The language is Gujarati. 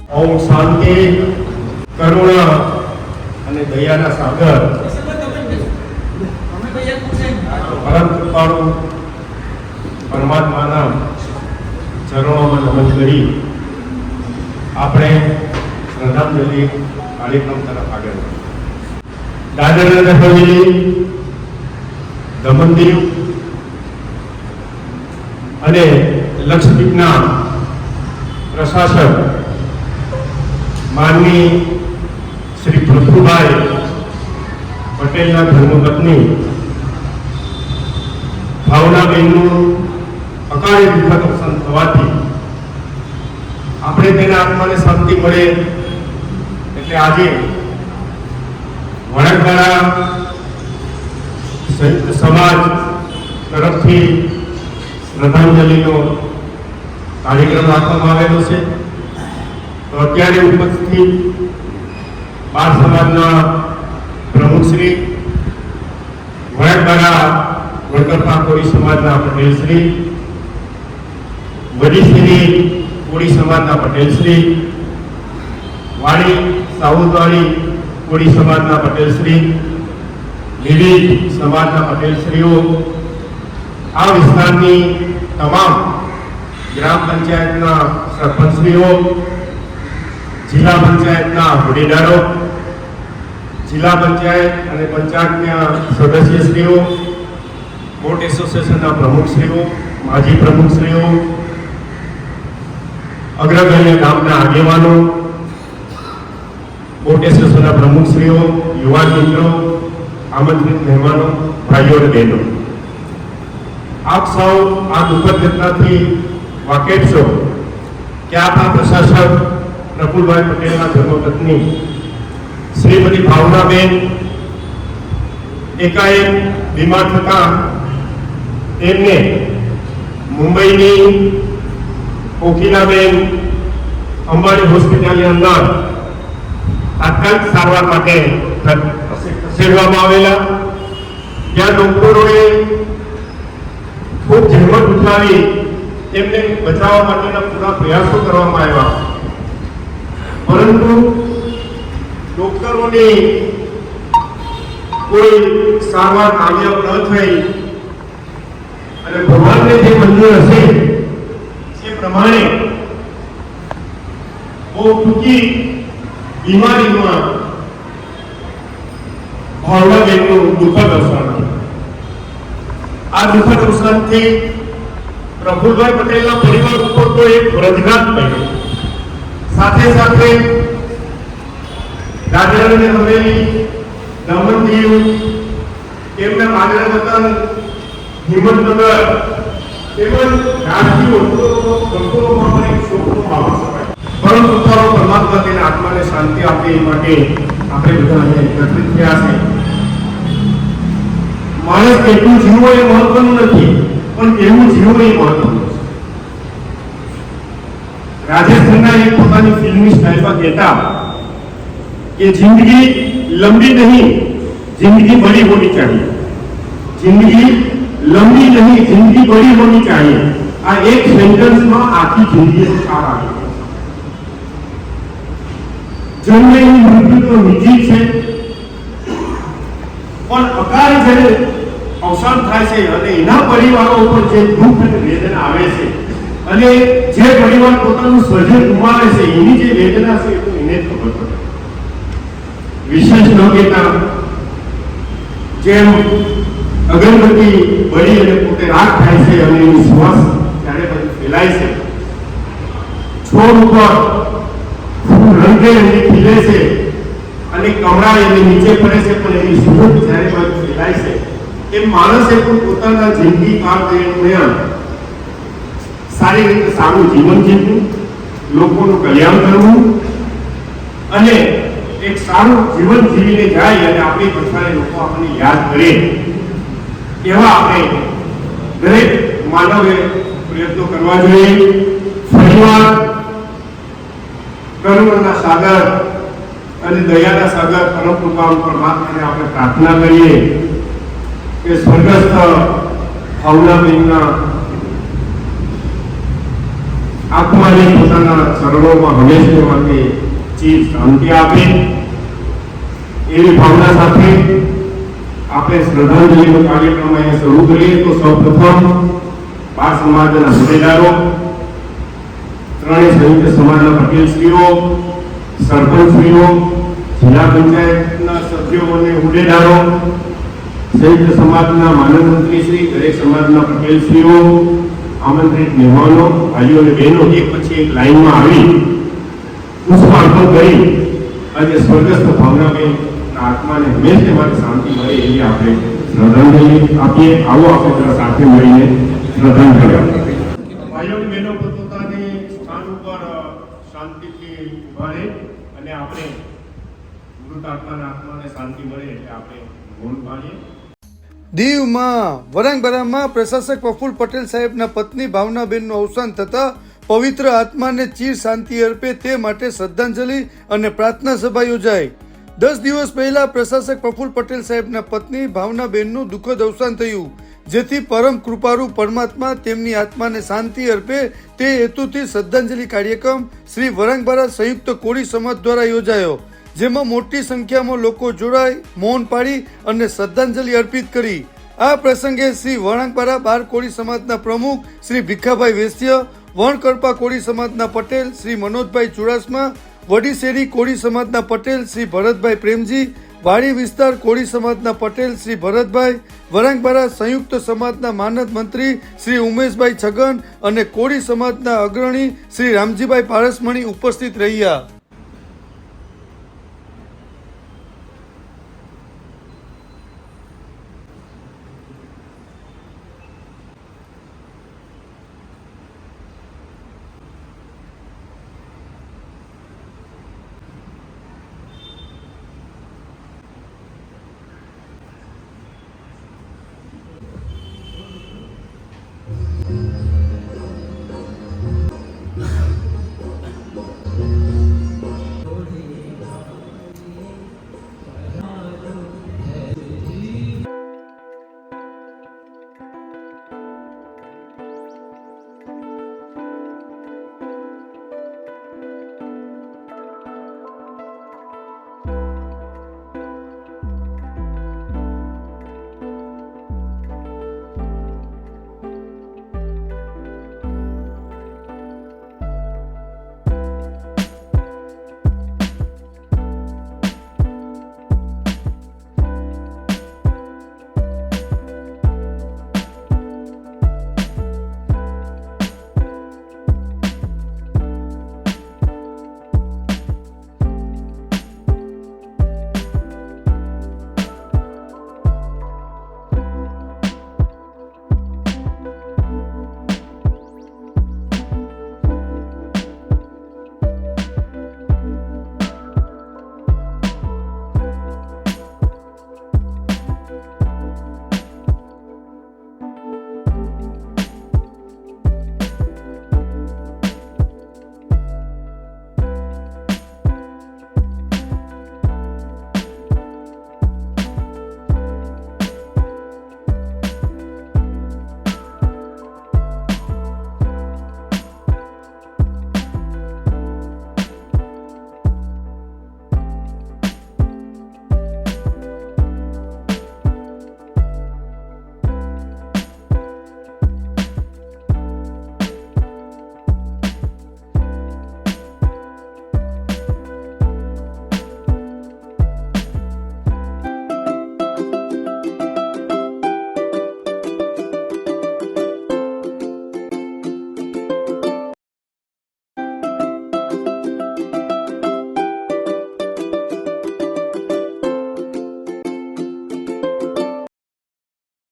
ઓમ શાંતિ, કરુણા અને દયાના સાગર પરમ કૃપાળુ પરમાત્માના ચરણોમાં નમન કરી આપણે શ્રદ્ધાંજલિ કાર્યક્રમ તરફ આગળ દાદરા હવેલી, દમણ દીવ અને લક્ષદ્વીપના પ્રશાસક માનની શ્રી પૃથ્વીભાઈ પટેલના ધર્મપત્ની ભાવનાબેનનું અકાળે દુઃખદ અવસાન થવાથી આપણે તેના આત્માને શાંતિ મળે એટલે આજે વણકવાડા સંયુક્ત સમાજ તરફથી શ્રદ્ધાંજલિનો કાર્યક્રમ રાખવામાં આવેલો છે. તો અત્યારે ઉપસ્થિત બાળ સમાજના પ્રમુખ શ્રી, વણકવાડા વણકરપા કોળી સમાજના પટેલ શ્રી, વડીશ્રી કોળી સમાજના પટેલ શ્રી, વાડી સાઉદવાડી કોળી સમાજના પટેલ શ્રી, વિવિધ સમાજના પટેલ શ્રીઓ, આ વિસ્તારની તમામ ગ્રામ પંચાયતના સરપંચશ્રીઓ, જિલ્લા પંચાયતના હોદ્દેદારો, જિલ્લા પંચાયત અને પંચાયતના સદસ્યશ્રીઓ, બોટ એસોસિએશનના પ્રમુખશ્રીઓ, માજી પ્રમુખશ્રીઓ, અગ્રગણ્ય ગામના આગેવાનો, બોટ એસોસિએશનના પ્રમુખશ્રીઓ, યુવાન મિત્રો, આમંત્રિત મહેમાનો, ભાઈઓ અને બહેનો, આપ સૌ આ દુઃખદ ઘટનાથી વાકેફ છો કે આપણા પ્રશાસક પ્રફુલભાઈ પટેલના ધર્મપત્ની શ્રીમતી ભાવનાબેન એકાએક બીમાર થતા તેમને મુંબઈની કોકિલાબેન અંબાણી હોસ્પિટલની અંદર તાત્કાલિક સારવાર માટે ખસેડવામાં આવેલા, જ્યાં ડોક્ટરોએ ખૂબ જહેમત ઉઠાવી તેમને બચાવવા માટેના પૂરા પ્રયાસો કરવામાં આવ્યા, પરંતુ ડોક્ટરોની કોઈ સારવાર કામયાબ ન થઈ અને ભગવાનને જે મંજૂર હશે એ પ્રમાણે બહુ ટૂંકી બીમારીમાં ભાવનાબેનનું દુઃખદ અવસાન. આ દુઃખદ અવસાનથી પ્રફુલભાઈ પટેલના પરિવાર ઉપર તો એક વ્રજઘાત પડ્યો, સાથે સાથે દાદરા અને હવેલી, દમણ દીવ, તેમના માદરા વતન હિંમતનગર તેમજ રાજકીય વર્તુળોમાં પણ એક શોકનો માહોલ છવાયો. પરંતુ પરમાત્મા તેના આત્માને શાંતિ આપે એ માટે આપણે બધા અહીંયા એકત્રિત થયા છે. માણસ કેટલું જીવવો એ મહત્વનું નથી, પણ કેવું જીવવું એ મહત્વનું છે. રાજેશ ખન્ના એક પોતાની ફિલ્મી સ્ટાઇલમાં કહેતા कि जिंदगी लंबी नहीं, जिंदगी बड़ी होनी चाहिए. जिंदगी लंबी नहीं, जिंदगी बड़ी होनी चाहिए. आ एक सेंटेंस में आखी जिंदगी सार આવી જન્મ એ મૃત્યુ તો નિશ્ચિત છે, પણ અકાળ જ્યારે અવસાન થાય છે અને એના પરિવારો ઉપર જે દુઃખ અને વેદના આવે છે અને જે પરિવાર પોતાનું સ્વજન ગુમાવે છે એની જે વેદના છે એ તો એને જ ખબર પડે. વિશેષ ન કહેતા જેમ અગરબત્તી બળી અને પોતે રાખ થાય છે અને એની શ્વાસ ત્યારે બધું ફેલાય છે, છોડ ઉપર ફૂલ રંગે રંગે ખીલે છે અને કમળા એની નીચે પડે છે પણ એની સુગંધ જ્યારે બધું ફેલાય છે, એ માણસે પણ પોતાના જિંદગી કાળ દરમિયાન સારી રીતે સારું જીવન જીવવું, લોકોનું કલ્યાણ કરવું અને એક સારું જીવન જીવીને જાય અને આપણી પછાડે લોકો આપણને યાદ કરે એવા આપણે દરેક માનવે પ્રયત્નો કરવા જોઈએ. ફરીવાર કરુણાના સાગર અને દયાના સાગર પરમ કૃપાળુ પરમાત્માને આપણે પ્રાર્થના કરીએ કે સ્વર્ગસ્થ ભાવનાબેનના આ આત્માને પોતાના ચરણોમાં હંમેશા માટે ચીર શાંતિ આપે એવી ભાવના સાથે આપણે શ્રદ્ધાંજલિનો કાર્યક્રમ અહીંયા શરૂ કરીએ. તો સૌપ્રથમ 12 સમાજના હોદ્દેદારો, ત્રણેય સંયુક્ત સમાજના પટેલશ્રીઓ, સરપંચશ્રીઓ, જિલ્લા પંચાયતના સભ્યો અને હોદ્દેદારો, સંયુક્ત સમાજના માનદ મંત્રીશ્રી, દરેક સમાજના પટેલશ્રીઓ, આમંત્રિત મહેમાનો, ભાઈઓ અને બહેનો એક પછી એક લાઈનમાં આવી પુષ્પાર્પણ કરી આજે સ્વર્ગસ્થ ભાવનાબેન આત્માને હંમેશા માટે શાંતિ મળે એવી આપણે શ્રદ્ધાંજલિ આપીએ. આવો આપણે જરા સાથે મળીને શ્રદ્ધાંજલિ આપીએ. ભાઈઓ અને બહેનો પોતાની સ્થાન ઉપર શાંતિથી ઉભા રહે અને આપણે મૃત આત્માને શાંતિ મળે એટલે આપણે મૌન પાડીએ. દીવમાં વરાંગબરામાં પ્રશાસક પ્રફુલ્લ પટેલ સાહેબના પત્ની ભાવનાબેનનું અવસાન થતાં પવિત્ર આત્માને ચીર શાંતિ અર્પે તે માટે શ્રદ્ધાંજલિ અને પ્રાર્થના સભા યોજાઈ. 10 દિવસ પહેલા પ્રશાસક પ્રફુલ્લ પટેલ સાહેબના પત્ની ભાવનાબેનનું દુઃખદ અવસાન થયું, જેથી પરમ કૃપાળુ પરમાત્મા તેમની આત્માને શાંતિ અર્પે તે હેતુથી શ્રદ્ધાંજલિ કાર્યક્રમ શ્રી વરાંગબરા સંયુક્ત કોળી સમાજ દ્વારા યોજાયો, જેમાં મોટી સંખ્યામાં લોકો જોડાઈ મૌન પાડી અને શ્રદ્ધાંજલિ અર્પિત કરી. આ પ્રસંગે શ્રી વરાંગબરા બાર કોળી સમાજના પ્રમુખ શ્રી ભીખાભાઈ વેસ્ય, વણકરપા કોળી સમાજના પટેલ શ્રી મનોજભાઈ ચુડાસમા, વડીશેરી કોળી સમાજના પટેલ શ્રી ભરતભાઈ પ્રેમજી, વાડી વિસ્તાર કોળી સમાજના પટેલ શ્રી ભરતભાઈ, વરાંગબરા સંયુક્ત સમાજના માનદ મંત્રી શ્રી ઉમેશભાઈ છગન અને કોળી સમાજના અગ્રણી શ્રી રામજીભાઈ પારસમણી ઉપસ્થિત રહ્યા.